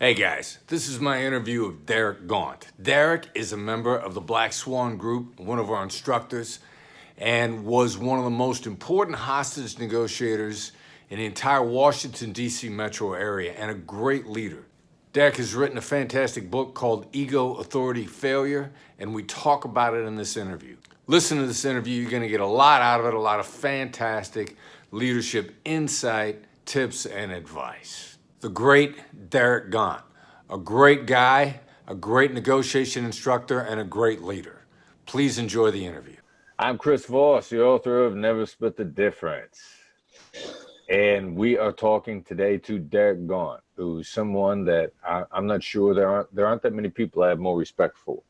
Hey guys, this is my interview of Derek Gaunt. Derek is a member of the Black Swan Group, one of our instructors, and was one of the most important hostage negotiators in the entire Washington, D.C. metro area, and a great leader. Derek has written a fantastic book called Ego, Authority, Failure, and we talk about it in this interview. Listen to this interview, you're gonna get a lot out of it, a lot of fantastic leadership insight, tips, and advice. The great Derek Gaunt, a great guy, a great negotiation instructor, and a great leader. Please enjoy the interview. I'm Chris Voss, the author of Never Split the Difference. And we are talking today to Derek Gaunt, who's someone that I'm not sure there aren't that many people I have more respect for.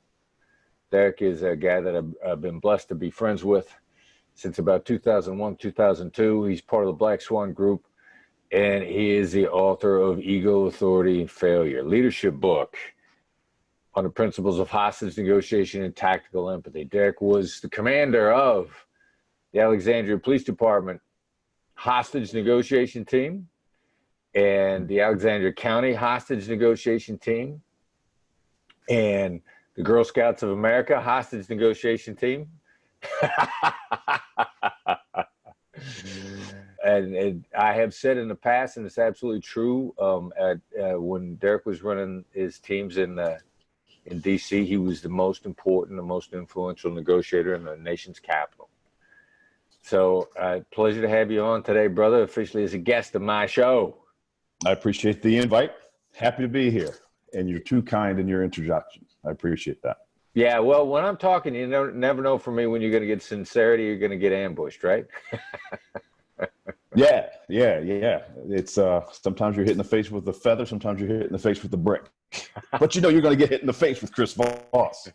Derek is a guy that I've been blessed to be friends with since about 2001, 2002. He's part of the Black Swan Group, and he is the author of Ego, Authority, and Failure, leadership book on the principles of hostage negotiation and tactical empathy. Derek was the commander of the Alexandria Police Department hostage negotiation team and the Alexandria County hostage negotiation team and the Girl Scouts of America hostage negotiation team. And I have said in the past, and it's absolutely true, when Derek was running his teams in DC, he was the most important, the most influential negotiator in the nation's capital. So pleasure to have you on today, brother, officially as a guest of my show. I appreciate the invite. Happy to be here. And you're too kind in your introduction. I appreciate that. Yeah, well, when I'm talking, you never know from me when you're going to get sincerity, you're going to get ambushed, right? Yeah. It's sometimes you're hit in the face with a feather, sometimes you're hit in the face with a brick. But you know you're going to get hit in the face with Chris Voss.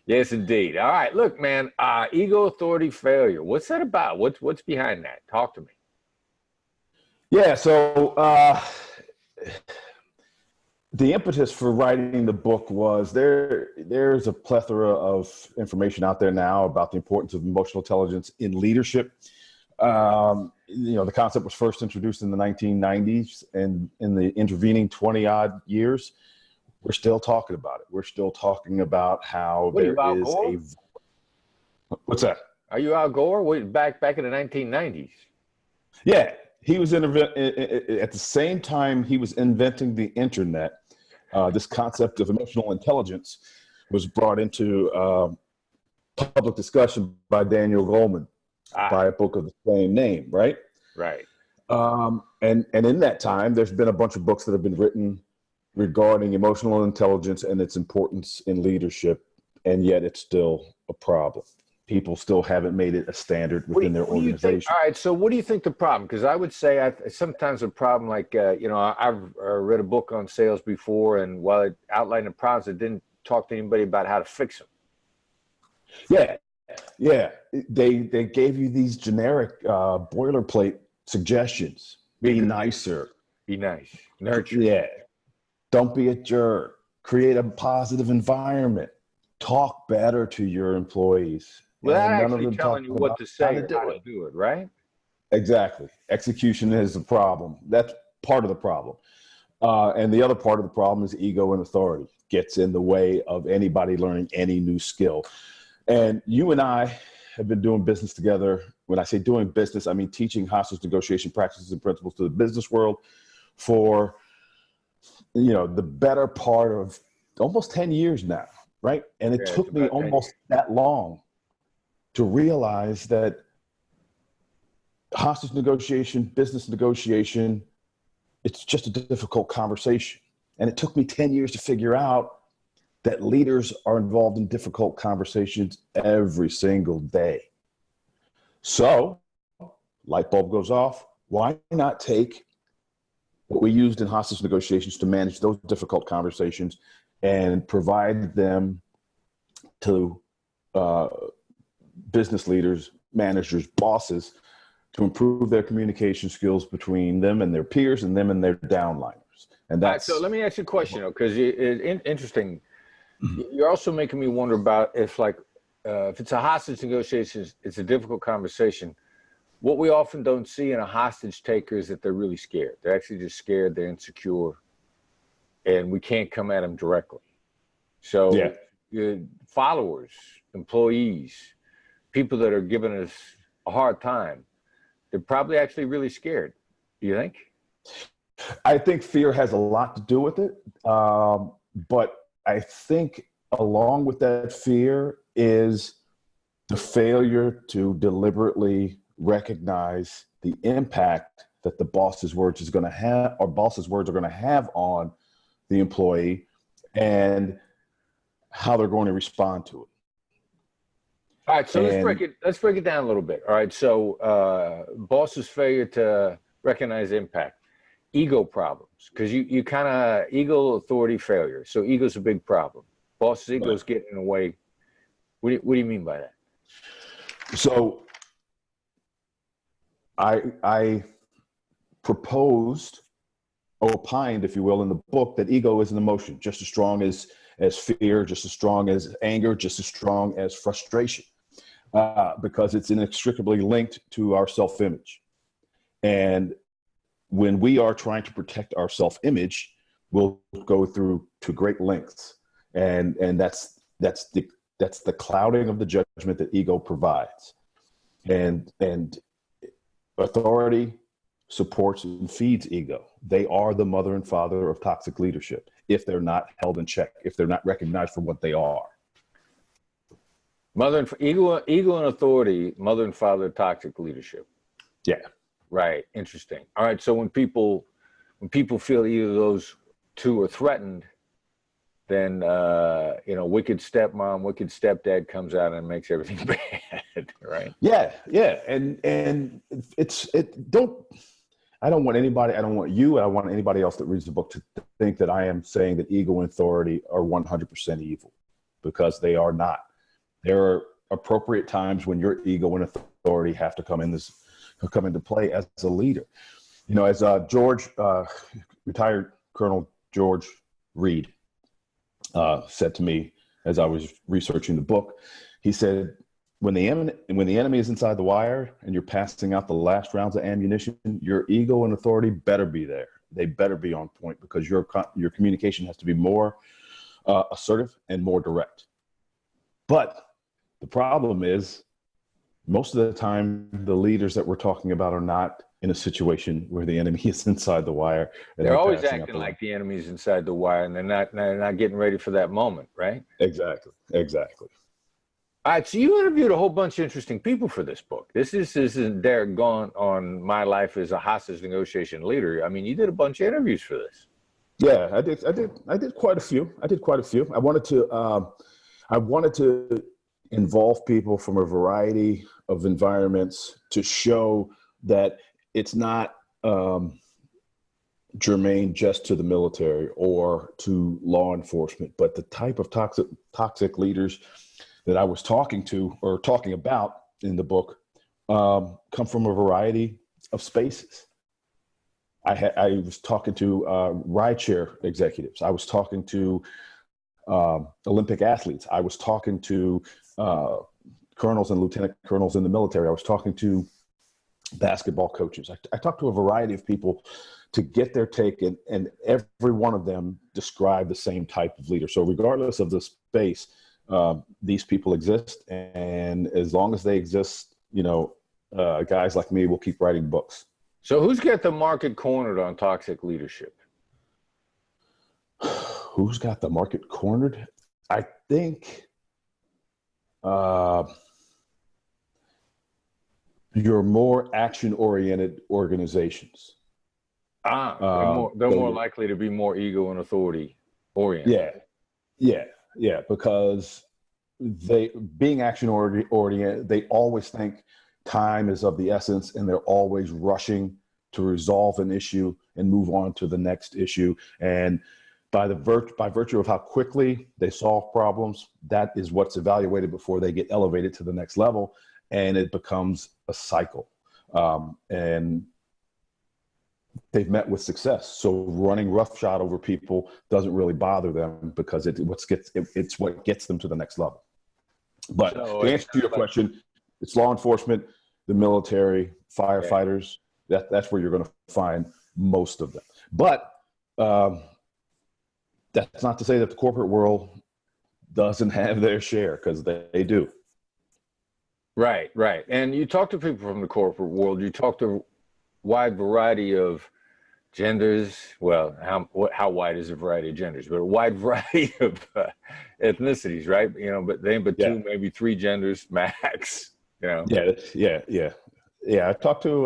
Yes, indeed. All right, look, man, ego, authority, failure. What's that about? What's behind that? Talk to me. Yeah, so the impetus for writing the book was there's a plethora of information out there now about the importance of emotional intelligence in leadership. The concept was first introduced in the 1990s, and in the intervening 20-odd years, we're still talking about it. We're still talking about how there is What's that? Are you Al Gore? Back in the 1990s? Yeah, he was at the same time he was inventing the internet. This concept of emotional intelligence was brought into public discussion by Daniel Goleman by a book of the same name, right? Right. And in that time, there's been a bunch of books that have been written regarding emotional intelligence and its importance in leadership, and yet it's still a problem. People still haven't made it a standard within their organization. All right, so what do you think the problem? Because I would say sometimes a problem like, I've read a book on sales before, and while it outlined the problems, it didn't talk to anybody about how to fix them. Yeah. They gave you these generic boilerplate suggestions. Be nicer. Be nice. Nurture. Yeah. Don't be a jerk. Create a positive environment. Talk better to your employees. Without actually telling you what to say or how to do it, right? Exactly. Execution is the problem. That's part of the problem. And the other part of the problem is ego and authority. Gets in the way of anybody learning any new skill. And you and I have been doing business together. When I say doing business, I mean teaching hostage negotiation practices and principles to the business world for the better part of almost 10 years now, right? And it took me almost that long to realize that hostage negotiation, business negotiation, it's just a difficult conversation. And it took me 10 years to figure out that leaders are involved in difficult conversations every single day. So, light bulb goes off. Why not take what we used in hostage negotiations to manage those difficult conversations and provide them to business leaders, managers, bosses to improve their communication skills between them and their peers and them and their downliners. And that's so let me ask you a question, because it's interesting. You're also making me wonder about if it's a hostage negotiation, it's a difficult conversation. What we often don't see in a hostage taker is that they're really scared. They're actually just scared. They're insecure. and we can't come at them directly. So Yeah. your followers, employees, people that are giving us a hard time, they're probably actually really scared. Do you think? I think fear has a lot to do with it. But I think along with that fear is the failure to deliberately recognize the impact that the boss's words is going to have, or boss's words are going to have on the employee, and how they're going to respond to it. All right, so let's break it down a little bit. All right, so boss's failure to recognize impact, ego problems, because you kind of ego authority failure. So ego's a big problem. Boss's ego's getting in the way. What do you mean by that? So I opined, if you will, in the book that ego is an emotion just as strong as fear, just as strong as anger, just as strong as frustration, because it's inextricably linked to our self-image. And when we are trying to protect our self-image, we'll go through to great lengths, and that's the clouding of the judgment that ego provides. And authority supports and feeds ego. They are the mother and father of toxic leadership if they're not held in check, if they're not recognized for what they are. Ego and authority, mother and father of toxic leadership. Yeah. Right. Interesting. All right. So when people feel either of those two are threatened, then wicked stepmom, wicked stepdad comes out and makes everything bad. Right. Yeah. And I don't want anybody, I don't want you, I don't want anybody else that reads the book to think that I am saying that ego and authority are 100% evil, because they are not. There are appropriate times when your ego and authority have to come into play as a leader. You know, as retired Colonel George Reed said to me as I was researching the book, he said, when the enemy is inside the wire and you're passing out the last rounds of ammunition, your ego and authority better be there. They better be on point, because your communication has to be more assertive and more direct. But the problem is, most of the time, the leaders that we're talking about are not in a situation where the enemy is inside the wire. They're always acting like the enemy's inside the wire, and they're not getting ready for that moment, right? Exactly. All right, so you interviewed a whole bunch of interesting people for this book. This isn't Derek Gaunt on my life as a hostage negotiation leader. I mean, you did a bunch of interviews for this. Yeah, I did quite a few. I wanted to involve people from a variety of environments to show that it's not germane just to the military or to law enforcement, but the type of toxic leaders that I was talking about in the book come from a variety of spaces. I was talking to rideshare executives. I was talking to Olympic athletes. I was talking to colonels and lieutenant colonels in the military. I was talking to basketball coaches. I talked to a variety of people to get their take, and every one of them described the same type of leader. So regardless of the space, these people exist, and as long as they exist, guys like me will keep writing books. So who's got the market cornered on toxic leadership? Who's got the market cornered? I think your more action-oriented organizations. They're more likely to be more ego and authority oriented. Yeah, because being action-oriented, they always think time is of the essence, and they're always rushing to resolve an issue and move on to the next issue. And by virtue of how quickly they solve problems, that is what's evaluated before they get elevated to the next level, and it becomes a cycle. And they've met with success. So running roughshod over people doesn't really bother them, because it's what gets them to the next level. But to answer your question, it's law enforcement, the military, firefighters. That's where you're going to find most of them. But That's not to say that the corporate world doesn't have their share, because they do. Right, right. And you talk to people from the corporate world, you talk to a wide variety of genders. Well, how wide is a variety of genders? But a wide variety of ethnicities, right? You know, but Yeah. two, maybe three genders max. You know. Yeah. I talked to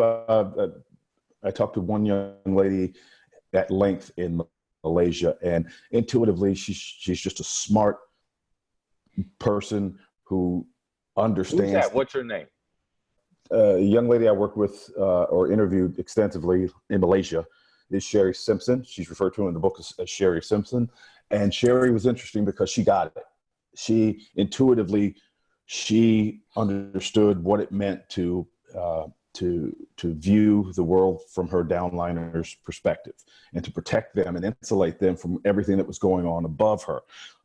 one young lady at length in Malaysia, and intuitively, she's just a smart person who understands. Who's that? What's her name? A young lady I worked with or interviewed extensively in Malaysia is Sherry Simpson. She's referred to in the book as Sherry Simpson. And Sherry was interesting because she got it. She intuitively, she understood what it meant to view the world from her downliner's perspective, and to protect them and insulate them from everything that was going on above her.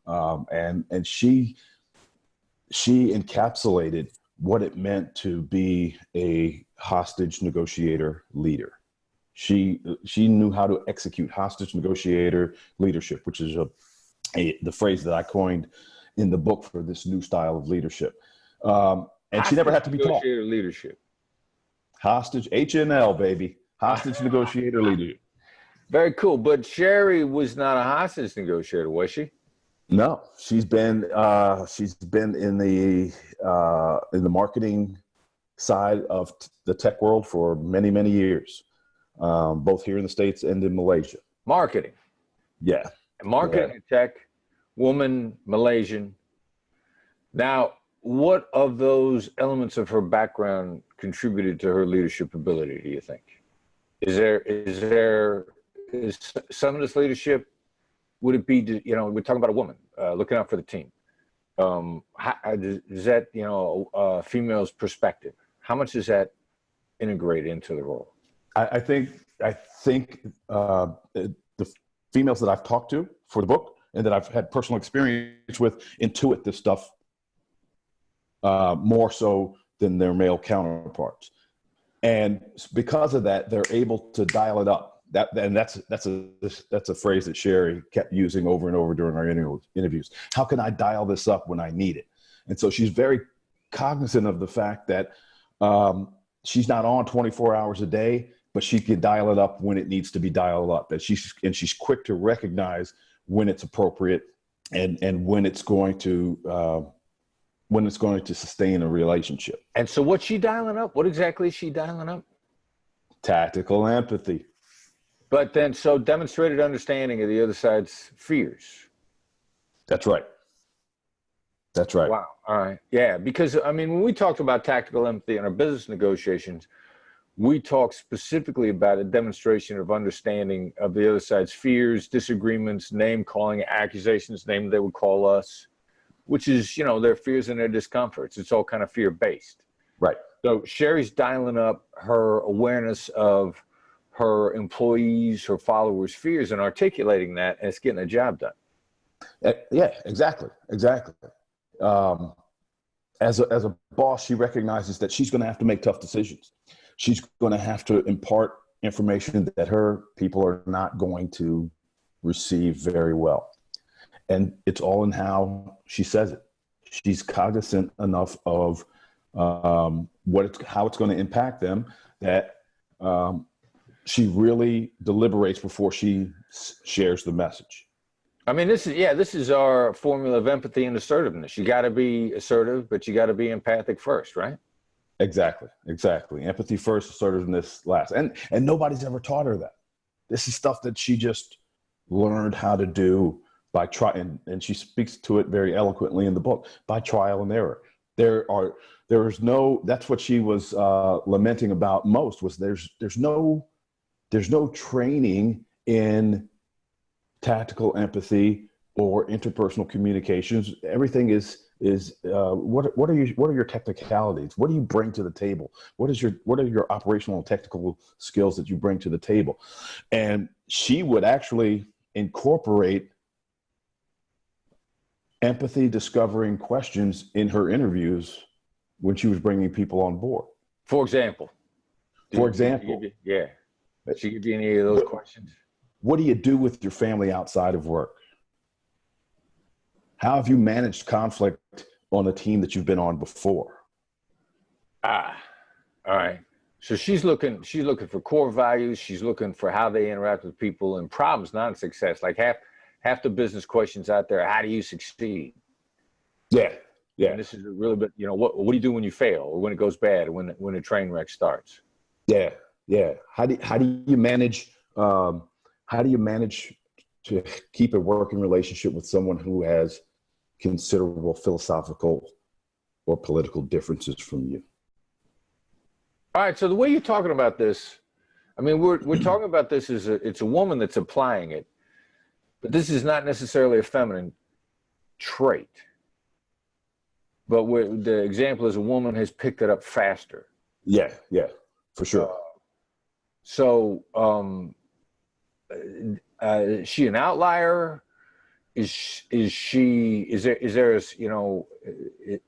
And she encapsulated what it meant to be a hostage negotiator leader. She knew how to execute hostage negotiator leadership, which is the phrase that I coined in the book for this new style of leadership. And hostage she never had to be taught. Negotiator leadership. Hostage, HNL, baby. Hostage negotiator leadership. Very cool. But Sherry was not a hostage negotiator, was she? No, she's been in the marketing side of the tech world for many, many years, both here in the States and in Malaysia. Marketing. Yeah. Marketing and tech, woman, Malaysian. Now, what of those elements of her background contributed to her leadership ability, do you think? Is some of this leadership, would it be, you know, we're talking about a woman looking out for the team. Is that, you know, a female's perspective? How much does that integrate into the role? I think the females that I've talked to for the book and that I've had personal experience with intuit this stuff more so than their male counterparts. And because of that, they're able to dial it up. That's a phrase that Sherry kept using over and over during our interviews. How can I dial this up when I need it? And so she's very cognizant of the fact that she's not on 24 hours a day, but she can dial it up when it needs to be dialed up. That she's quick to recognize when it's appropriate and when it's going to sustain a relationship. And so what's she dialing up? What exactly is she dialing up? Tactical empathy. But then, so demonstrated understanding of the other side's fears. That's right. That's right. Wow. All right. Yeah. Because, I mean, when we talked about tactical empathy in our business negotiations, we talked specifically about a demonstration of understanding of the other side's fears, disagreements, name calling, accusations, name they would call us, which is, you know, their fears and their discomforts. It's all kind of fear-based. Right. So Sherry's dialing up her awareness of her employees, her followers' fears, and articulating that, and it's getting the job done. Yeah, exactly. As a boss, she recognizes that she's going to have to make tough decisions. She's going to have to impart information that her people are not going to receive very well. And it's all in how she says it. She's cognizant enough of how it's going to impact them that she really deliberates before she shares the message. I mean, this is our formula of empathy and assertiveness. You got to be assertive, but you got to be empathic first, right? Exactly. Empathy first, assertiveness last. And nobody's ever taught her that. This is stuff that she just learned how to do by trying, and she speaks to it very eloquently in the book, by trial and error. That's what she was lamenting about most, was there's no training in tactical empathy or interpersonal communications. Everything is what are your technicalities? What do you bring to the table? What are your operational and technical skills that you bring to the table? And she would actually incorporate empathy discovering questions in her interviews when she was bringing people on board. For example. Yeah. She give you any of those questions? What do you do with your family outside of work? How have you managed conflict on a team that you've been on before? All right. So she's looking for core values. She's looking for how they interact with people and problems, not success. Like half the business questions out there, how do you succeed? Yeah. Yeah. And this is a really bit, what do you do when you fail or when it goes bad or when a train wreck starts? Yeah. Yeah. How do you manage to keep a working relationship with someone who has considerable philosophical or political differences from you? All right. So the way you're talking about this, I mean, we're talking about this as it's a woman that's applying it, but this is not necessarily a feminine trait. But the example is a woman has picked it up faster. Yeah, for sure. So is she an outlier? Is there is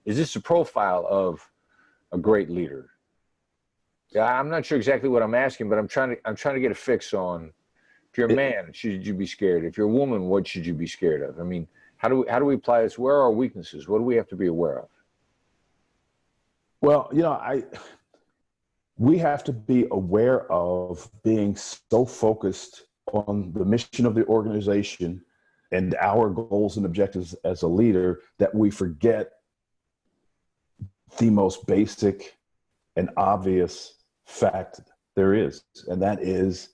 this a profile of a great leader? Yeah, I'm not sure exactly what I'm asking, but I'm trying to get a fix on, if you're a man, should you be scared? If you're a woman, what should you be scared of? I mean, how do we apply this? Where are our weaknesses? What do we have to be aware of? Well, we have to be aware of being so focused on the mission of the organization and our goals and objectives as a leader that we forget the most basic and obvious fact there is, and that is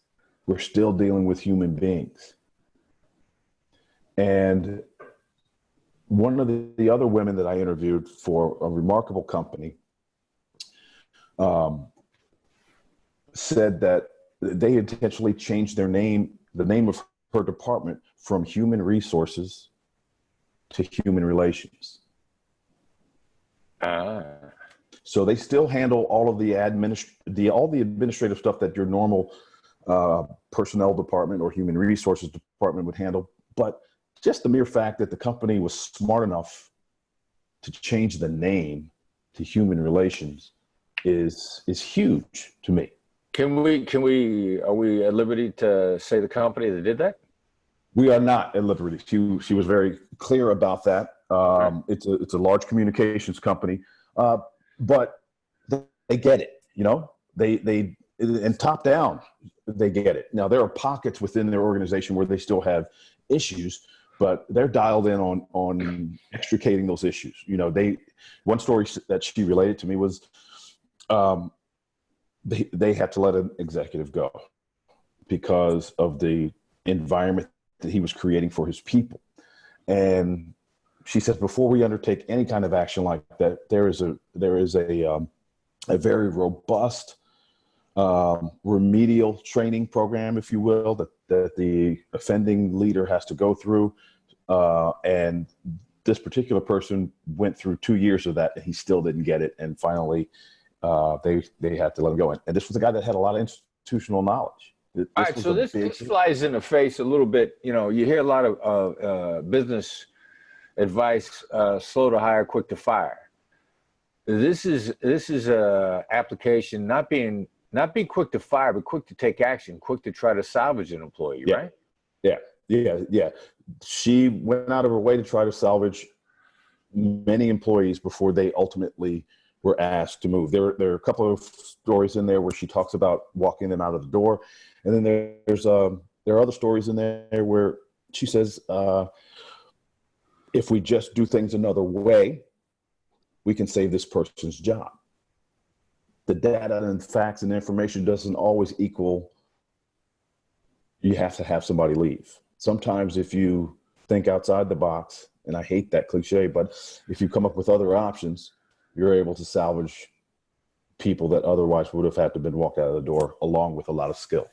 we're still dealing with human beings. And one of the other women that I interviewed for a remarkable company said that they intentionally changed the name of her department from human resources to human relations. So they still handle all of the administrative stuff that your normal personnel department or human resources department would handle. But just the mere fact that the company was smart enough to change the name to human relations is huge to me. Are we at liberty to say the company that did that? We are not at liberty. She was very clear about that. Okay. It's a large communications company, but they get it. They and top down, they get it. Now there are pockets within their organization where they still have issues, but they're dialed in on extricating those issues. One story that she related to me was they had to let an executive go because of the environment that he was creating for his people. And she says, before we undertake any kind of action like that, there is a very robust remedial training program, if you will, that the offending leader has to go through. And this particular person went through 2 years of that, and he still didn't get it. And finally, they had to let him go. And this was a guy that had a lot of institutional knowledge. All right, so this flies in the face a little bit. You hear a lot of business advice: slow to hire, quick to fire. This is a application not being quick to fire, but quick to take action, quick to try to salvage an employee, right? Yeah. She went out of her way to try to salvage many employees before they ultimately were asked to move. There are a couple of stories in there where she talks about walking them out of the door. And then there are other stories in there where she says, if we just do things another way, we can save this person's job. The data and facts and information doesn't always equal you have to have somebody leave. Sometimes if you think outside the box, and I hate that cliche, but if you come up with other options, you're able to salvage people that otherwise would have had to been walked out of the door, along with a lot of skill.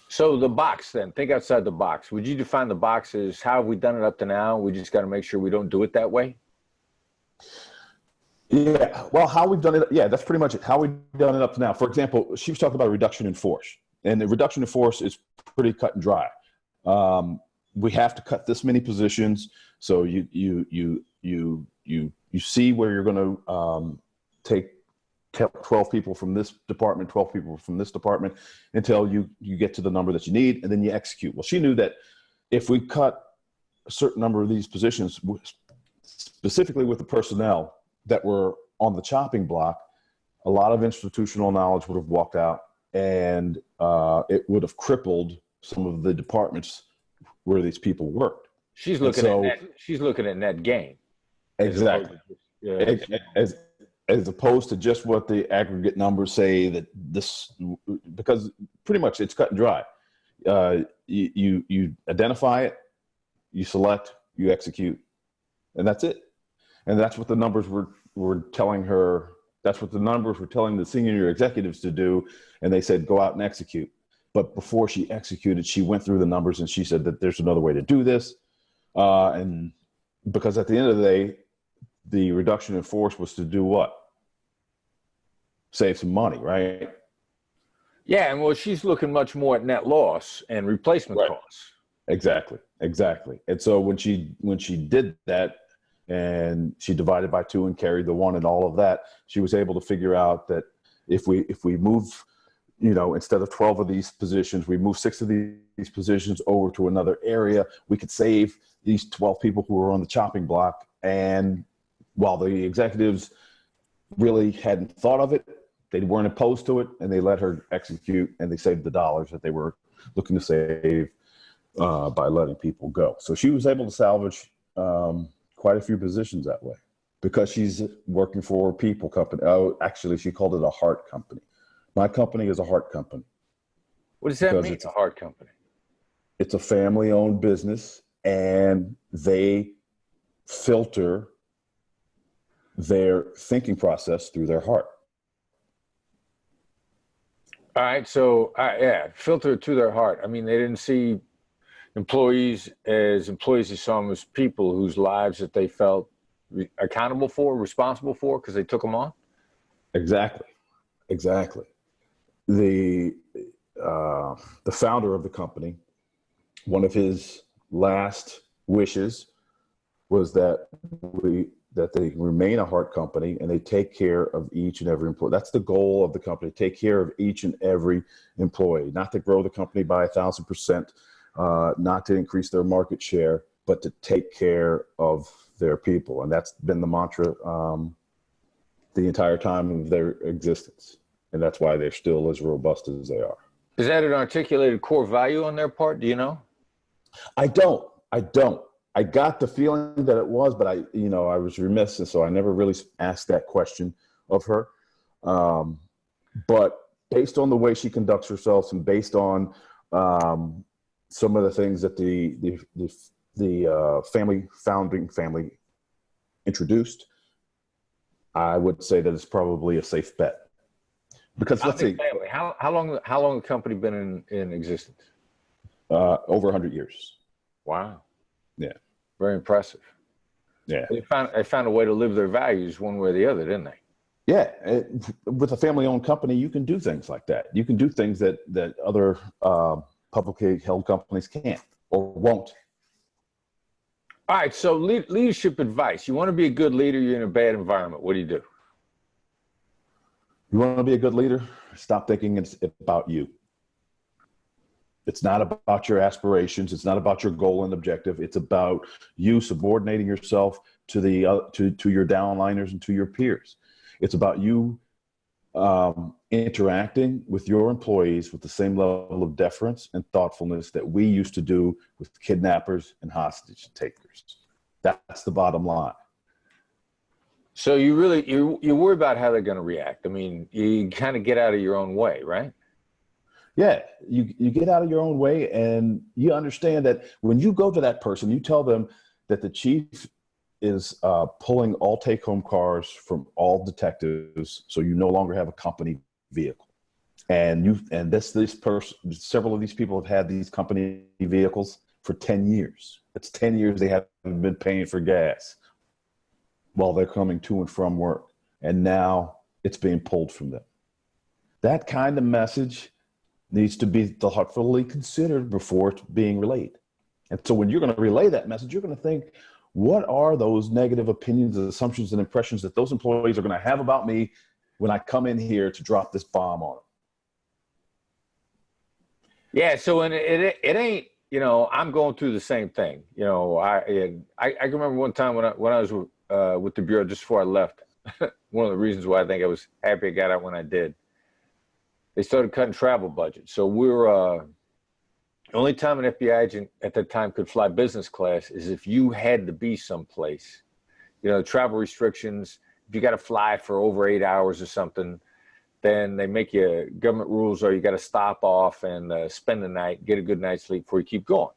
So the box, then, think outside the box. Would you define the box as how have we done it up to now? We just got to make sure we don't do it that way? Yeah, well, how we've done it, yeah, that's pretty much it. How we've done it up to now. For example, she was talking about a reduction in force, and the reduction in force is pretty cut and dry. We have to cut this many positions, so you see where you're going to take 12 people from this department, 12 people from this department, until you get to the number that you need, and then you execute. Well, she knew that if we cut a certain number of these positions, specifically with the personnel that were on the chopping block, a lot of institutional knowledge would have walked out, and it would have crippled some of the departments where these people worked. She's looking at net gain. Exactly. As opposed to just what the aggregate numbers say, that this, because pretty much it's cut and dry. You identify it, you select, you execute, and that's it. And that's what the numbers were telling her. That's what the numbers were telling the senior executives to do. And they said, go out and execute. But before she executed, she went through the numbers and she said that there's another way to do this. And because at the end of the day, the reduction in force was to do what? Save some money, right? Yeah, and well, she's looking much more at net loss and replacement costs. Exactly. And so when she did that, and she divided by 2 and carried the 1 and all of that, she was able to figure out that if we move, instead of 12 of these positions, we move 6 of these positions over to another area, we could save these 12 people who were on the chopping block. And while the executives really hadn't thought of it, they weren't opposed to it, and they let her execute, and they saved the dollars that they were looking to save by letting people go. So she was able to salvage quite a few positions that way, because she's working for a people company. Oh, actually, she called it a heart company. My company is a heart company. What does that mean, a heart company? It's a family-owned business, and they filter their thinking process through their heart. All right, so filter to their heart. I mean, they didn't see employees, they saw them as people whose lives that they felt accountable for, responsible for, because they took them on. Exactly. The founder of the company, one of his last wishes was that they remain a heart company and they take care of each and every employee. That's the goal of the company: take care of each and every employee, not to grow the company by 1,000%. Not to increase their market share, but to take care of their people. And that's been the mantra the entire time of their existence. And that's why they're still as robust as they are. Is that an articulated core value on their part? Do you know? I don't. I got the feeling that it was, but I was remiss. And so I never really asked that question of her. But based on the way she conducts herself, and based on some of the things that the founding family introduced, I would say that it's probably a safe bet. Because let's see, how long the company been in existence? Over 100 years. Wow. Yeah. Very impressive. Yeah. They found a way to live their values one way or the other, didn't they? Yeah. With a family-owned company, you can do things like that. You can do things that other publicly held companies can't or won't. All right, so leadership advice. You want to be a good leader, you're in a bad environment. What do you do? You want to be a good leader? Stop thinking it's about you. It's not about your aspirations. It's not about your goal and objective. It's about you subordinating yourself to your downliners and to your peers. It's about you interacting with your employees with the same level of deference and thoughtfulness that we used to do with kidnappers and hostage takers. That's the bottom line. So you worry about how they're going to react. I mean, you kind of get out of your own way, right? Yeah, you get out of your own way, and you understand that when you go to that person, you tell them that the chief is pulling all take-home cars from all detectives, so you no longer have a company vehicle. And this person, several of these people have had these company vehicles for 10 years. It's 10 years they haven't been paying for gas while they're coming to and from work. And now it's being pulled from them. That kind of message needs to be thoughtfully considered before it's being relayed. And so when you're going to relay that message, you're going to think, what are those negative opinions, assumptions, and impressions that those employees are going to have about me when I come in here to drop this bomb on them? Yeah, so it ain't I'm going through the same thing. I can remember one time when I was with the Bureau just before I left. One of the reasons why I think I was happy I got out when I did. They started cutting travel budgets. So we were the only time an FBI agent at that time could fly business class is if you had to be someplace. Travel restrictions. If you got to fly for over 8 hours or something, then they make you government rules, or you got to stop off and spend the night, get a good night's sleep before you keep going.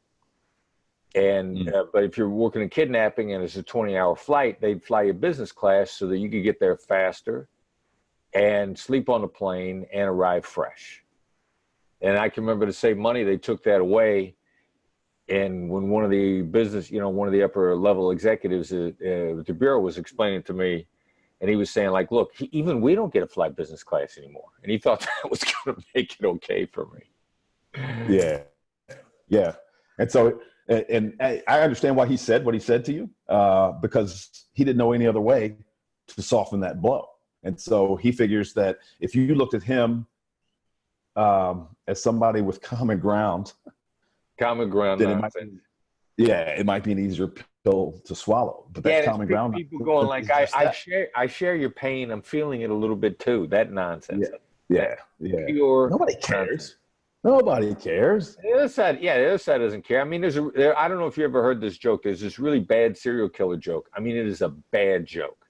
And but if you're working in kidnapping and it's a 20-hour flight, they'd fly you business class so that you could get there faster and sleep on the plane and arrive fresh. And I can remember, to save money, they took that away. And when one of the one of the upper level executives at the Bureau was explaining to me, and he was saying, like, look, even we don't get to fly business class anymore. And he thought that was going to make it okay for me. Yeah. Yeah. And so, and I understand why he said what he said to you, because he didn't know any other way to soften that blow. And so he figures that if you looked at him as somebody with common ground, then it might be an easier pill to swallow. But that common ground, people going like, I share your pain. I'm feeling it a little bit too. That nonsense. Yeah. Pure Nobody cares. nonsense. Nobody cares. The other side doesn't care. I mean, I don't know if you ever heard this joke. There's this really bad serial killer joke. I mean, it is a bad joke,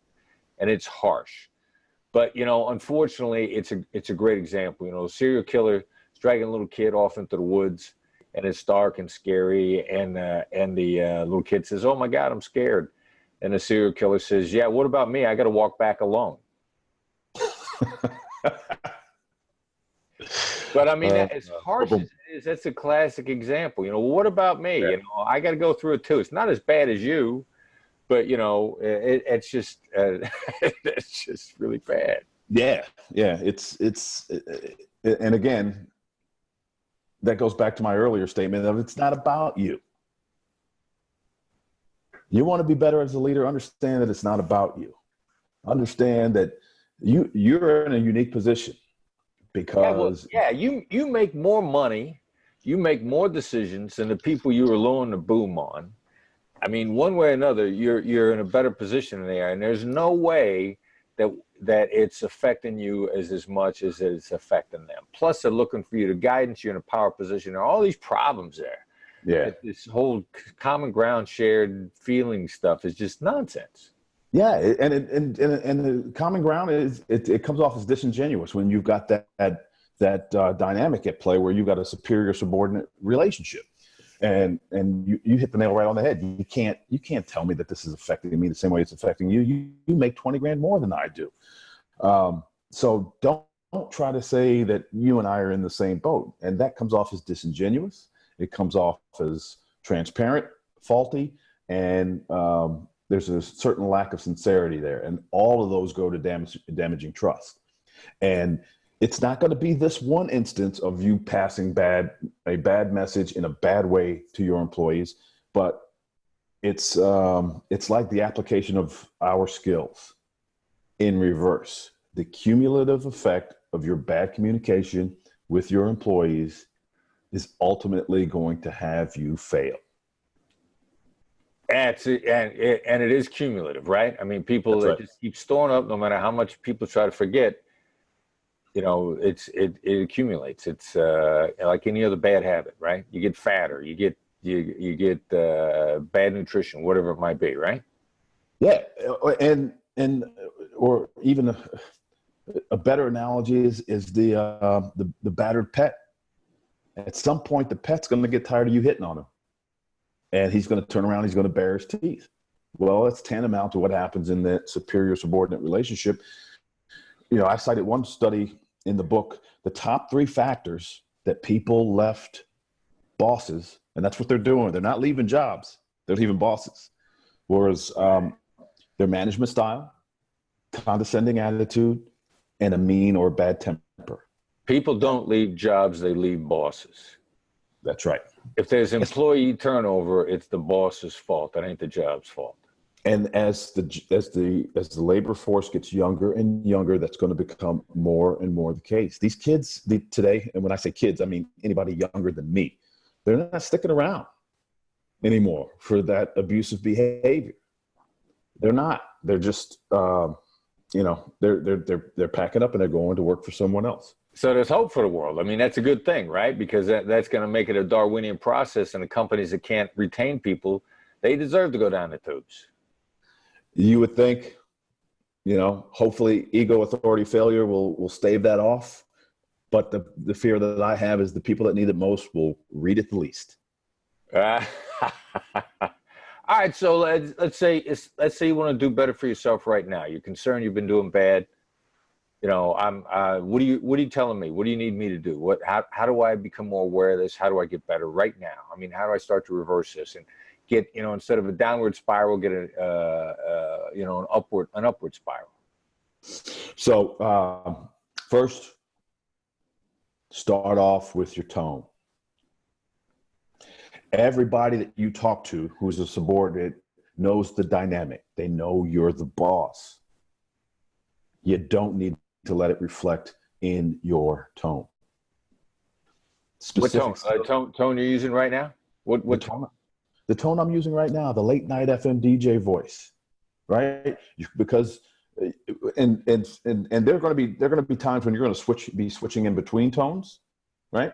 and it's harsh. But unfortunately, it's a great example. A serial killer is dragging a little kid off into the woods, and it's dark and scary. And the little kid says, "Oh my God, I'm scared." And the serial killer says, "Yeah, what about me? I got to walk back alone." But I mean, as harsh as it is, that's a classic example. What about me? Yeah. I got to go through it too. It's not as bad as you, but it's just it's just really bad. Yeah. It's and again, that goes back to my earlier statement of it's not about you. You want to be better as a leader. Understand that it's not about you. Understand that you're in a unique position. Because you make more money, you make more decisions than the people you were lowering the boom on. I mean, one way or another, you're in a better position than they are, and there's no way that it's affecting you as much as it's affecting them. Plus, they're looking for you to guidance. You're in a power position. There are all these problems there. Yeah, this whole common ground, shared feeling stuff is just nonsense. Yeah, and the common ground is it comes off as disingenuous when you've got that dynamic at play where you've got a superior subordinate relationship, and you hit the nail right on the head. You can't tell me that this is affecting me the same way it's affecting you. You make 20 grand more than I do, so don't try to say that you and I are in the same boat, and that comes off as disingenuous. It comes off as transparent, faulty, and there's a certain lack of sincerity there, and all of those go to damaging trust. And it's not going to be this one instance of you passing a bad message in a bad way to your employees, but it's like the application of our skills in reverse. The cumulative effect of your bad communication with your employees is ultimately going to have you fail. And it is cumulative, right? I mean, people that just keep storing up, no matter how much people try to forget. It accumulates. It's like any other bad habit, right? You get fatter, you get bad nutrition, whatever it might be, right? Yeah, and or even a better analogy is the battered pet. At some point, the pet's going to get tired of you hitting on him. And he's going to turn around, he's going to bare his teeth. Well, it's tantamount to what happens in that superior subordinate relationship. I cited one study in the book, the top 3 factors that people left bosses, and that's what they're doing. They're not leaving jobs, they're leaving bosses. Whereas their management style, condescending attitude, and a mean or bad temper. People don't leave jobs, they leave bosses. That's right. If there's employee turnover, it's the boss's fault. That ain't the job's fault. And as the labor force gets younger and younger, that's going to become more and more the case. These kids today, and when I say kids, I mean anybody younger than me, they're not sticking around anymore for that abusive behavior. They're not. They're just, they're packing up and they're going to work for someone else. So there's hope for the world. I mean, that's a good thing, right? Because that's going to make it a Darwinian process, and the companies that can't retain people, they deserve to go down the tubes. You would think, hopefully ego, authority, failure will stave that off. But the fear that I have is the people that need it most will read it the least. All right, so let's say you want to do better for yourself right now. You're concerned you've been doing bad. What are you telling me? What do you need me to do? How do I become more aware of this? How do I get better right now? I mean, how do I start to reverse this and get, instead of a downward spiral, get an upward spiral? So first, start off with your tone. Everybody that you talk to who's a subordinate knows the dynamic. They know you're the boss. You don't need to let it reflect in your tone. What tone you're using right now? What tone? The tone I'm using right now, the late night FM DJ voice, right? Because and there are going to be times when you're going to be switching in between tones, right?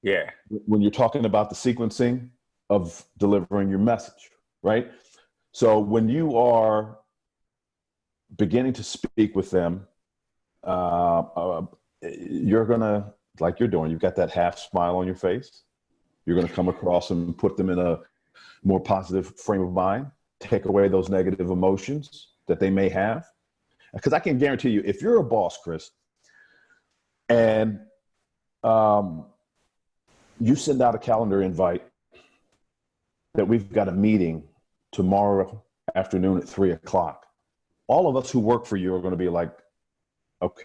Yeah. When you're talking about the sequencing of delivering your message, right? So when you are beginning to speak with them, you're going to, like you're doing, you've got that half smile on your face. You're going to come across and put them in a more positive frame of mind, take away those negative emotions that they may have. Because I can guarantee you, if you're a boss, Chris, and you send out a calendar invite that we've got a meeting tomorrow afternoon at 3:00, all of us who work for you are going to be like, okay.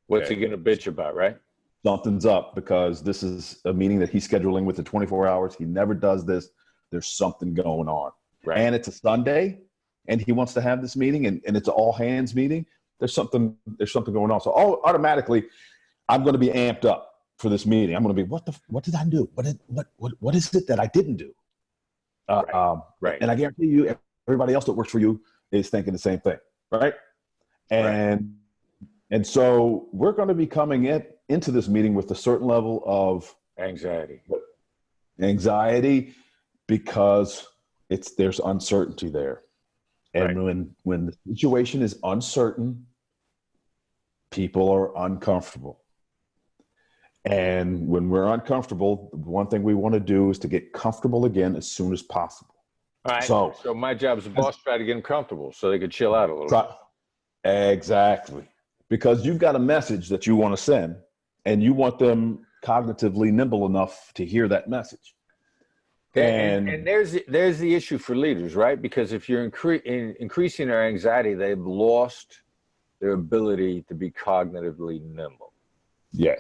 What's he going to bitch about, right? Something's up, because this is a meeting that he's scheduling within 24 hours. He never does this. There's something going on. Right. And it's a Sunday, and he wants to have this meeting, and it's an all hands meeting. There's something going on. So automatically, I'm going to be amped up for this meeting. I'm going to be, what did I do? What is it that I didn't do? Right. And I guarantee you, everybody else that works for you is thinking the same thing, right? And so we're going to be coming into this meeting with a certain level of anxiety, because there's uncertainty there. And when the situation is uncertain, people are uncomfortable. And when we're uncomfortable, the one thing we want to do is to get comfortable again as soon as possible. All right. So my job as a boss, try to get them comfortable so they could chill out a little bit. Exactly. Because you've got a message that you want to send, and you want them cognitively nimble enough to hear that message. And there's the issue for leaders, right? Because if you're increasing their anxiety, they've lost their ability to be cognitively nimble. Yeah.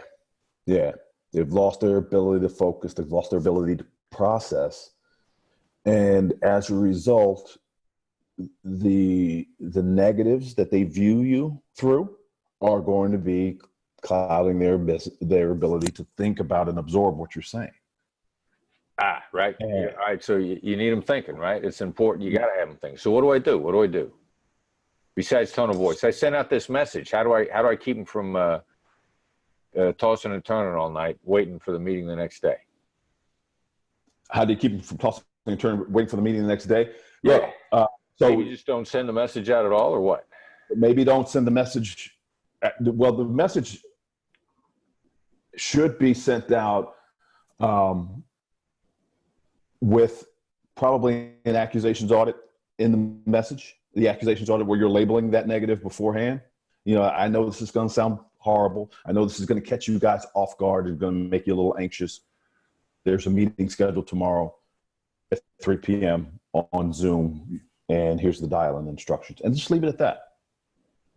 They've lost their ability to focus. They've lost their ability to process. And as a result, the negatives that they view you through are going to be clouding their ability to think about and absorb what you're saying. Right. All right. So you need them thinking, right? It's important. You got to have them think. So what do I do? Besides tone of voice, I sent out this message. How do I keep them from tossing and turning all night, waiting for the meeting the next day? How do you keep them from tossing and turning, waiting for the meeting the next day? Yeah. So maybe you just don't send the message out at all, or what? Maybe don't send the message. Well, the message should be sent out with probably an accusations audit in the message, the accusations audit where you're labeling that negative beforehand. I know this is going to sound horrible. I know this is going to catch you guys off guard. It's going to make you a little anxious. There's a meeting scheduled tomorrow at 3 p.m. on Zoom, and here's the dial-in instructions. And just leave it at that.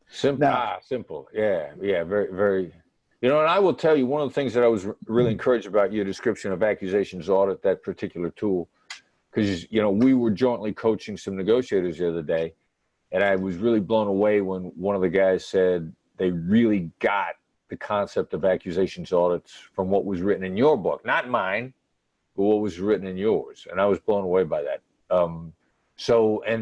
Simple. Simple. Yeah. Very, very. And I will tell you, one of the things that I was really encouraged about your description of accusations audit, that particular tool, because, we were jointly coaching some negotiators the other day, and I was really blown away when one of the guys said they really got the concept of accusations audits from what was written in your book, not mine, but what was written in yours. And I was blown away by that. And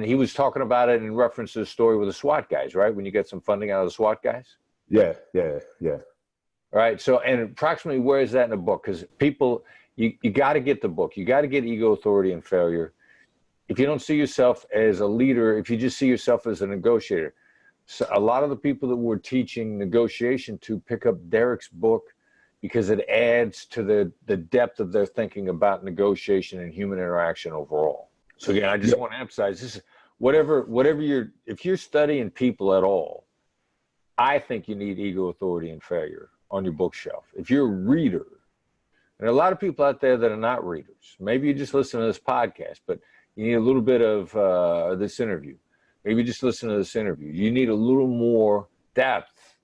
he was talking about it in reference to the story with the SWAT guys, right? When you get some funding out of the SWAT guys? Yeah. All right. So, and approximately where is that in the book? Because people, you got to get the book. You got to get Ego, Authority, and Failure. If you don't see yourself as a leader, if you just see yourself as a negotiator, so a lot of the people that we're teaching negotiation to pick up Derek's book because it adds to the depth of their thinking about negotiation and human interaction overall. So again, I just want to emphasize this: whatever if you're studying people at all, I think you need Ego, Authority, and Failure on your bookshelf. If you're a reader, and there are a lot of people out there that are not readers. Maybe you just listen to this podcast, but you need a little bit of this interview. Maybe just listen to this interview. You need a little more depth.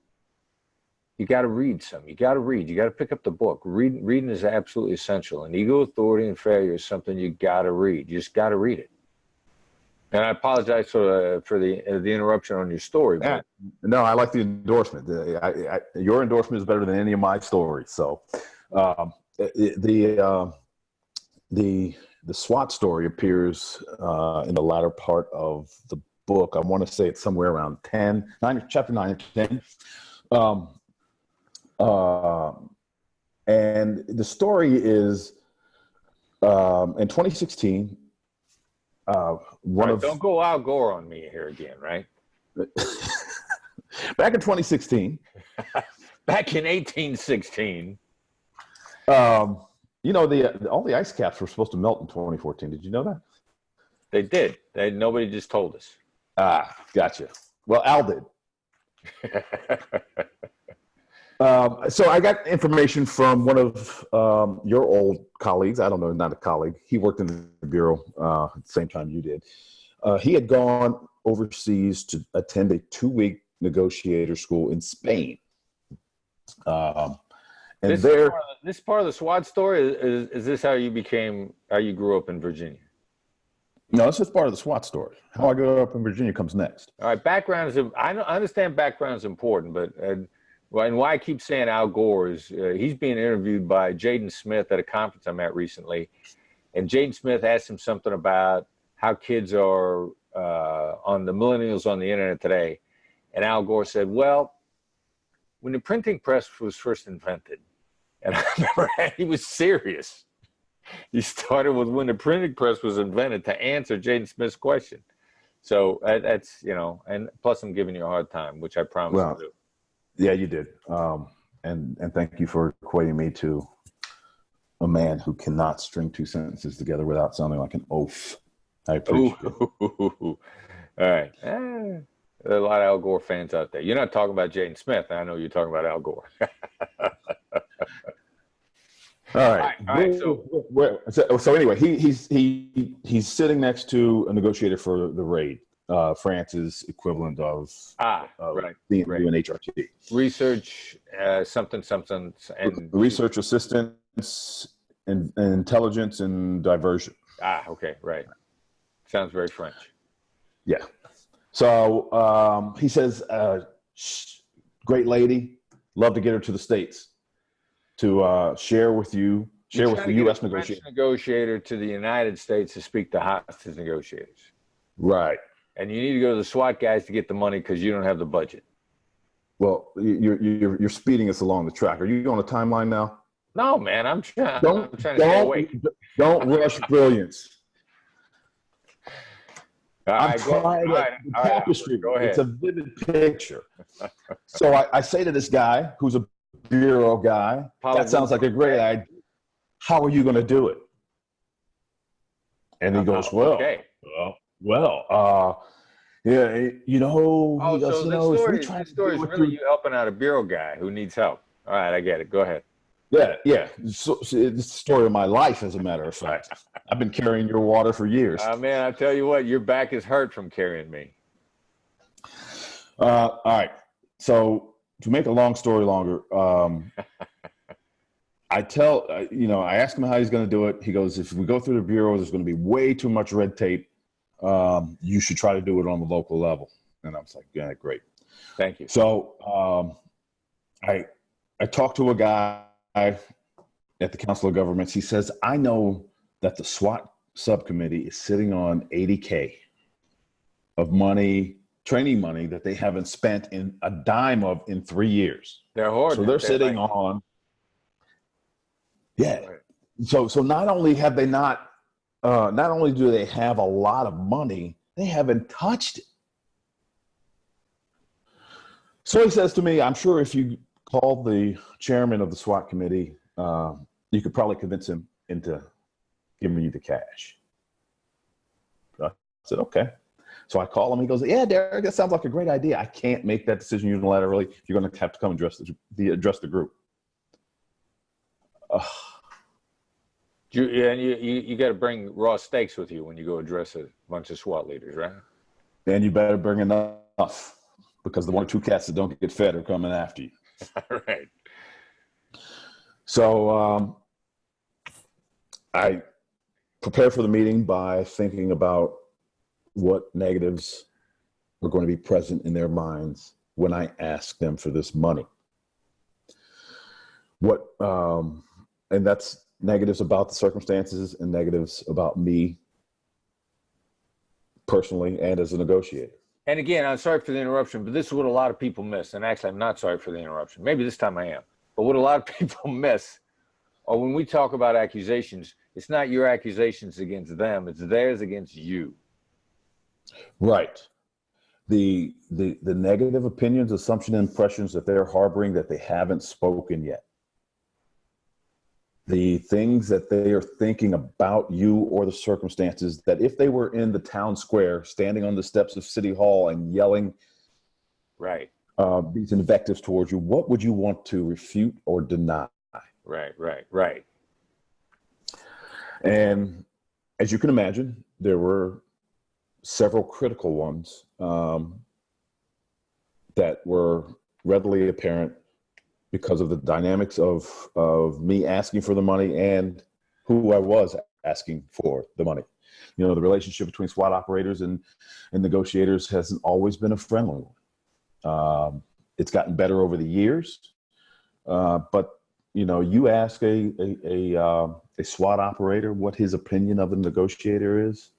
You got to read some. You got to read. You got to pick up the book. Reading is absolutely essential. And Ego, Authority, and Failure is something you got to read. You just got to read it. And I apologize for the interruption on your story. But no, I like the endorsement. Your endorsement is better than any of my stories. So the SWAT story appears in the latter part of the book. I want to say it's somewhere around chapter 9 or 10. And the story is in 2016. Don't go Al Gore on me here again, right? Back in 2016. Back in 1816. All the ice caps were supposed to melt in 2014. Did you know that? They did. Nobody just told us. Ah, gotcha. Well, Al did. So I got information from one of your old colleagues. I don't know, not a colleague. He worked in the bureau at the same time you did. He had gone overseas to attend a 2-week negotiator school in Spain. And this part of the SWAT story is this how you grew up in Virginia? No, this is part of the SWAT story. How I grew up in Virginia comes next. All right, I understand background is important, but and why I keep saying Al Gore is he's being interviewed by Jaden Smith at a conference I'm at recently, and Jaden Smith asked him something about how kids are on the millennials on the internet today, and Al Gore said, "Well, when the printing press was first invented," and I remember he was serious. He started with when the printing press was invented to answer Jaden Smith's question. So that's, and plus I'm giving you a hard time, which I promised to do. Yeah, you did. And thank you for equating me to a man who cannot string 2 sentences together without sounding like an oaf. I appreciate it. All right. There are a lot of Al Gore fans out there. You're not talking about Jaden Smith. I know you're talking about Al Gore. All right. So anyway, he's sitting next to a negotiator for the raid, France's equivalent of being an HRT. Research something, and research assistance and intelligence and diversion. Okay, right. Sounds very French. Yeah. So he says, "Great lady, love to get her to the States to share with the U.S. negotiator to the United States to speak to hostage negotiators." Right. And you need to go to the SWAT guys to get the money because you don't have the budget. Well, you're speeding us along the track. Are you on a timeline now? No, man. I'm trying to stay awake. Don't rush brilliance. I'm trying tapestry. Go ahead. It's a vivid picture. So I say to this guy who's a bureau guy, that sounds like a great idea. How are you going to do it? And he goes, okay. Yeah, This story is really you helping out a bureau guy who needs help. All right, I get it. Go ahead. Yeah. So, it's the story of my life, as a matter of fact. I've been carrying your water for years. Man, I tell you what, your back is hurt from carrying me. All right. So to make a long story longer, I asked him how he's going to do it. He goes, if we go through the bureau, there's going to be way too much red tape. You should try to do it on the local level. And I was like, yeah, great. Thank you. So I talked to a guy at the Council of Governments. He says, I know that the SWAT subcommittee is sitting on $80K of money, training money that they haven't spent in a dime of in 3 years. They're hoarding. So they're sitting on, yeah. Right. So not only have they not only do they have a lot of money, they haven't touched it. So he says to me, I'm sure if you called the chairman of the SWAT committee, you could probably convince him into giving you the cash. I said, okay. So I call him. He goes, yeah, Derek, that sounds like a great idea. I can't make that decision unilaterally. You're going to have to come and address the group. You got to bring raw steaks with you when you go address a bunch of SWAT leaders, right? And you better bring enough, because the 1 or 2 cats that don't get fed are coming after you. Right. So I prepared for the meeting by thinking about what negatives were going to be present in their minds when I asked them for this money. And that's negatives about the circumstances and negatives about me personally and as a negotiator. And again, I'm sorry for the interruption, but this is what a lot of people miss. And actually, I'm not sorry for the interruption. Maybe this time I am. But what a lot of people miss, or when we talk about accusations, it's not your accusations against them, it's theirs against you. Right. The negative opinions, assumptions, impressions that they're harboring that they haven't spoken yet. The things that they are thinking about you or the circumstances, that if they were in the town square, standing on the steps of City Hall and yelling right, these invectives towards you, what would you want to refute or deny? Right. And as you can imagine, there were several critical ones that were readily apparent because of the dynamics of me asking for the money and who I was asking for the money. You know, the relationship between SWAT operators and negotiators hasn't always been a friendly one. It's gotten better over the years, but you know, you ask a SWAT operator what his opinion of a negotiator is,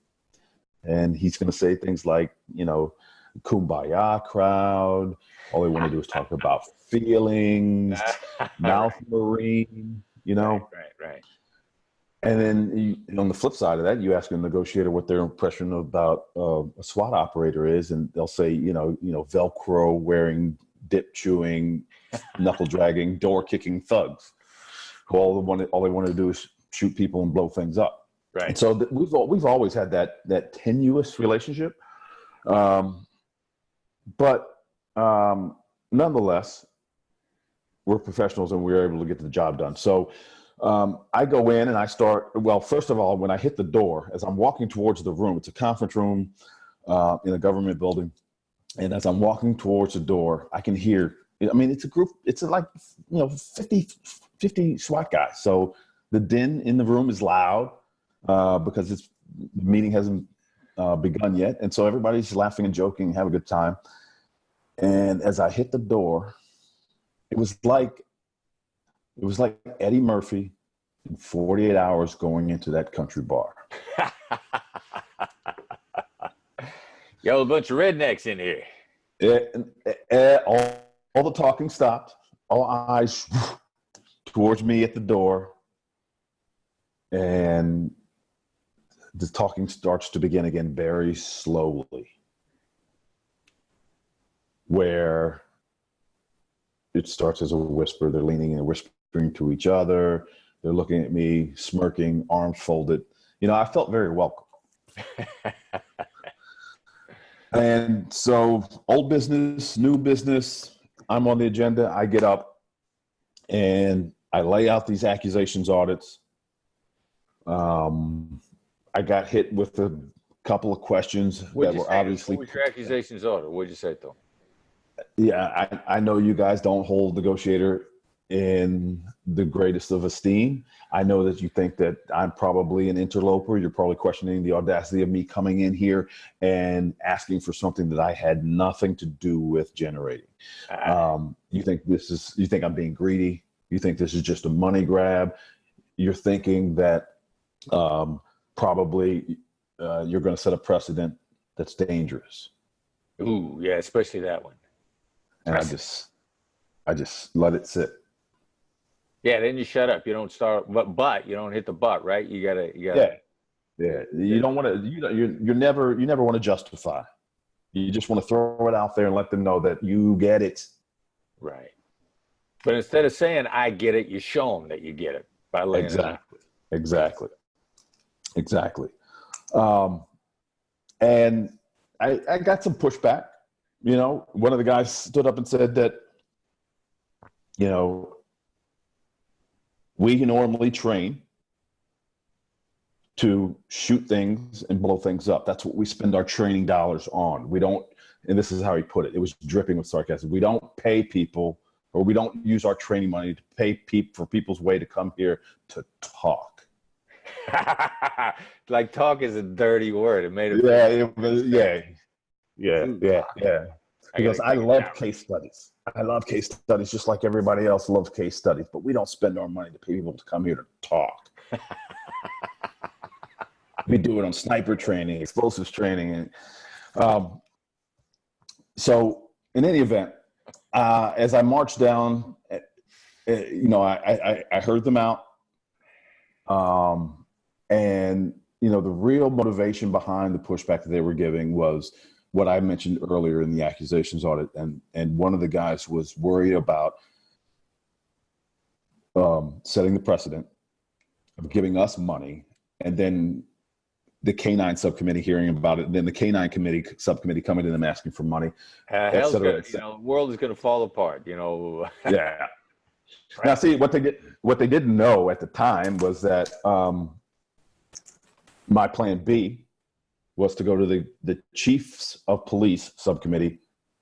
and he's going to say things like, you know, kumbaya crowd. All they want to do is talk about feelings, mouth marine, you know. Right. And then on the flip side of that, you ask a negotiator what their impression about a SWAT operator is, and they'll say, you know, Velcro wearing, dip chewing, knuckle dragging, door kicking thugs who all they want to do is shoot people and blow things up. Right. And so we've always had that tenuous relationship, but nonetheless, we're professionals and we're able to get the job done. So I go in and I start. Well, first of all, when I hit the door, as I'm walking towards the room, it's a conference room in a government building. And as I'm walking towards the door, I can hear, I mean, it's a group, it's like, 50 SWAT guys. So the din in the room is loud because the meeting hasn't begun yet. And so everybody's laughing and joking, have a good time. And as I hit the door, it was like Eddie Murphy in 48 Hours going into that country bar. Yo, a bunch of rednecks in here. All the talking stopped. All eyes towards me at the door. And the talking starts to begin again very slowly. Where it starts as a whisper. They're leaning and whispering to each other. They're looking at me, smirking, arms folded. You know, I felt very welcome. And so old business, new business, I'm on the agenda. I get up and I lay out these accusations audits. I got hit with a couple of questions that were obviously. What was your accusations audit? What'd you say, though? Yeah, I know you guys don't hold negotiator in the greatest of esteem. I know that you think that I'm probably an interloper. You're probably questioning the audacity of me coming in here and asking for something that I had nothing to do with generating. You think I'm being greedy. You think this is just a money grab. you're thinking that probably you're going to set a precedent that's dangerous. Ooh, yeah, especially that one. And I just let it sit. Yeah, then you shut up. You don't start, but you don't hit the butt, right? You gotta. Yeah. You don't want to. You never want to justify. You just want to throw it out there and let them know that you get it. Right. But instead of saying I get it, you show them that you get it by laying it out. Exactly. And I got some pushback. One of the guys stood up and said that, we normally train to shoot things and blow things up. That's what we spend our training dollars on. We don't, and this is how he put it. It was dripping with sarcasm. We don't pay people, or we don't use our training money to pay for people's way to come here to talk. Like talk is a dirty word. It made it. Yeah. Because I love case studies. I love case studies just like everybody else loves case studies, but we don't spend our money to pay people to come here to talk. We do it on sniper training, explosives training. And so in any event, as I marched down, I heard them out. And the real motivation behind the pushback that they were giving was what I mentioned earlier in the accusations audit. And one of the guys was worried about setting the precedent of giving us money, and then the K-9 subcommittee hearing about it, and then the K-9 subcommittee coming in and asking for money. Hell's good. The world is going to fall apart, Yeah. Now, see, what they didn't know at the time was that my plan B was to go to the chiefs of police subcommittee.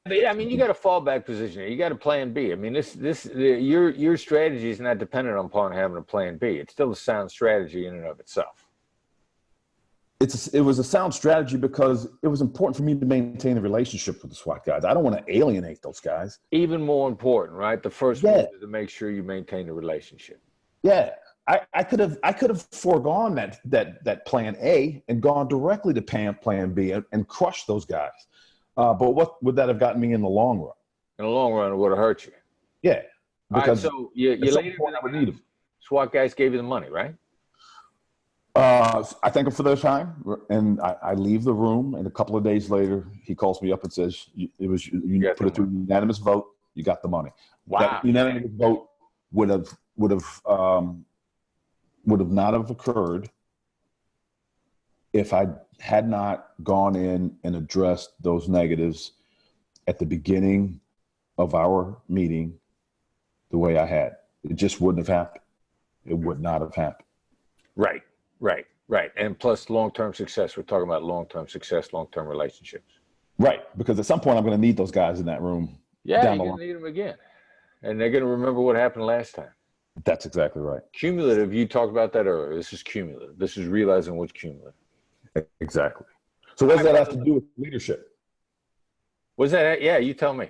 I mean, you got a fallback position here. You got a plan B. I mean, your strategy is not dependent upon having a plan B. It's still a sound strategy in and of itself. It was a sound strategy because it was important for me to maintain a relationship with the SWAT guys. I don't want to alienate those guys. Even more important, right? The first move is to make sure you maintain the relationship. Yeah. I could have foregone that plan A and gone directly to plan B and crushed those guys. But what would that have gotten me in the long run? In the long run, it would have hurt you. Yeah. Because so you later I would need them. SWAT guys gave you the money, right? I thank him for their time, and I leave the room. And a couple of days later, he calls me up and says, you put it through unanimous vote. You got the money. Wow. That unanimous vote would not have occurred if I had not gone in and addressed those negatives at the beginning of our meeting the way I had. It just wouldn't have happened. It would not have happened. Right. And plus long-term success. We're talking about long-term success, long-term relationships. Right. Because at some point I'm going to need those guys in that room. Yeah, you're going to need them again. And they're going to remember what happened last time. That's exactly right. Cumulative, you talked about that earlier. This is cumulative. This is realizing what's cumulative. Exactly. So what does that have to do with leadership? What's that? Yeah, you tell me.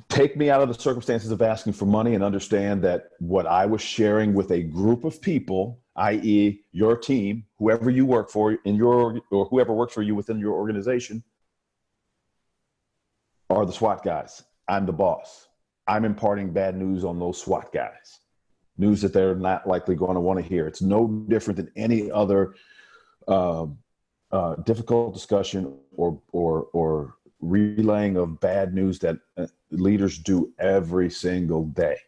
Take me out of the circumstances of asking for money and understand that what I was sharing with a group of people, i.e. your team, whoever you work for or whoever works for you within your organization, are the SWAT guys. I'm the boss. I'm imparting bad news on those SWAT guys. News that they're not likely going to want to hear. It's no different than any other difficult discussion or relaying of bad news that leaders do every single day.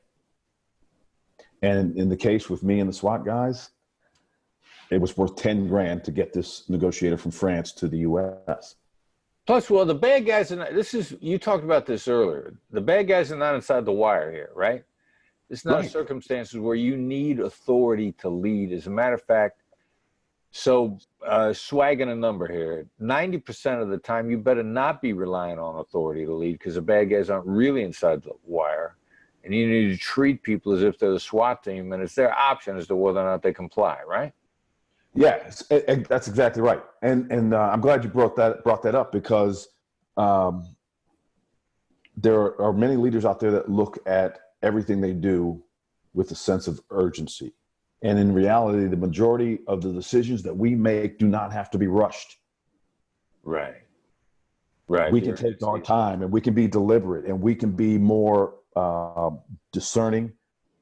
And in the case with me and the SWAT guys, it was worth 10 grand to get this negotiator from France to the U.S. Plus, well, the bad guys are not, you talked about this earlier. The bad guys are not inside the wire here, right? It's not circumstances where you need authority to lead. As a matter of fact, so swagging a number here, 90% of the time, you better not be relying on authority to lead because the bad guys aren't really inside the wire. And you need to treat people as if they're the SWAT team, and it's their option as to whether or not they comply, right? Yeah, that's exactly right. And I'm glad you brought that up because there are many leaders out there that look at everything they do with a sense of urgency. And in reality, the majority of the decisions that we make do not have to be rushed. Right. Right. We can take our time, and we can be deliberate, and we can be more discerning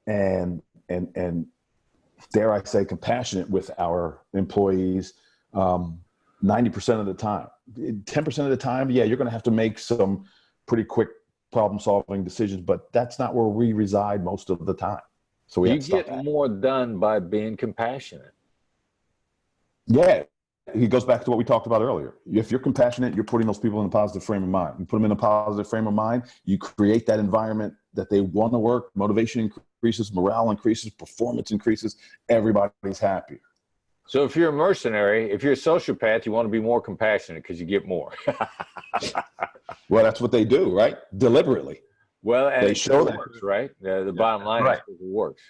and dare I say compassionate with our employees 90% of the time. 10% of the time, yeah, you're going to have to make some pretty quick problem-solving decisions, but that's not where we reside most of the time. So we You have to stop get that. more done by being compassionate. Yeah. It goes back to what we talked about earlier. If you're compassionate, you're putting those people in a positive frame of mind. You put them in a positive frame of mind, you create that environment that they want to work, motivation increases, morale increases, performance increases, everybody's happier. So if you're a mercenary, if you're a sociopath, you want to be more compassionate because you get more. Well, that's what they do, right? Deliberately. Well, and They show that. works, right? The bottom line Right. is it works.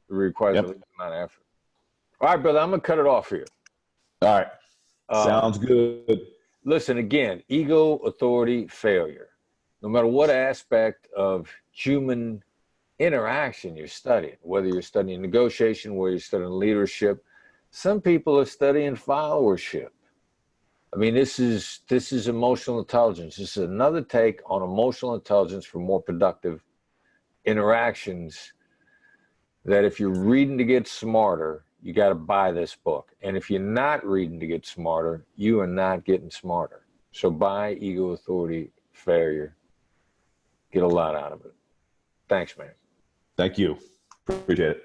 It requires a little amount of effort. All right, brother, I'm going to cut it off here. All right. Sounds good. Listen, again, ego, authority, failure. No matter what aspect of human interaction you're studying, whether you're studying negotiation, whether you're studying leadership, some people are studying followership. I mean, this is emotional intelligence. This is another take on emotional intelligence for more productive interactions, that if you're reading to get smarter, you got to buy this book. And if you're not reading to get smarter, you are not getting smarter. So buy Ego, Authority, Failure. Get a lot out of it. Thanks, man. Thank you. Appreciate it.